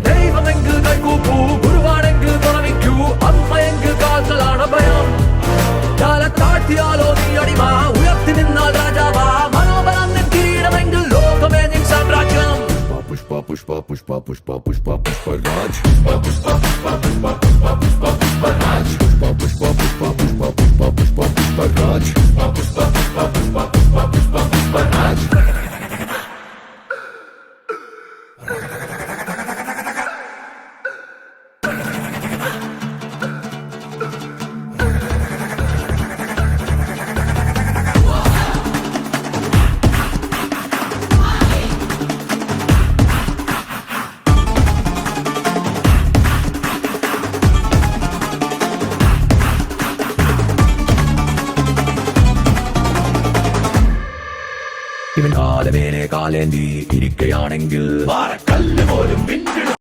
ദൈവമെങ്കിൽ കൈകൂപ്പൂ, ഗുരുവാണെങ്കിൽ തുണമിക്കൂ, അമ്മയെങ്കിൽ കാൽക്കളാണ് ഭയം. തല താഴ്ത്തിയാലോ നീ അടിമ, ഉയർത്തി നിന്നാൽ രാജാവാ. മനോബലം നിൻ കിരീടമെങ്കിൽ ലോകമേ നിൻ സാമ്രാജ്യം. പുഷ്പ പുഷ്പ പുഷ്പ പുഷ്പ പുഷ്പ പുഷ്പരാജ്. പുഷ്പ പുഷ്പ പുഷ്പ പുഷ്പ പുഷ്പ പുഷ്പരാജ്. പുഷ്പ പുഷ്പ പുഷ്പ പുഷ്പ പുഷ്പ പുഷ്പ പുഷ്പരാജ്. പുഷ്പ പുഷ്പ പുഷ്പ പുഷ്പ പുഷ്പ പുഷ്പരാജ്. ഇവൻ കാലമേനെ കാലേന്തി ഇരിക്കയാണെങ്കിൽ വാരക്കല്ല് പോലും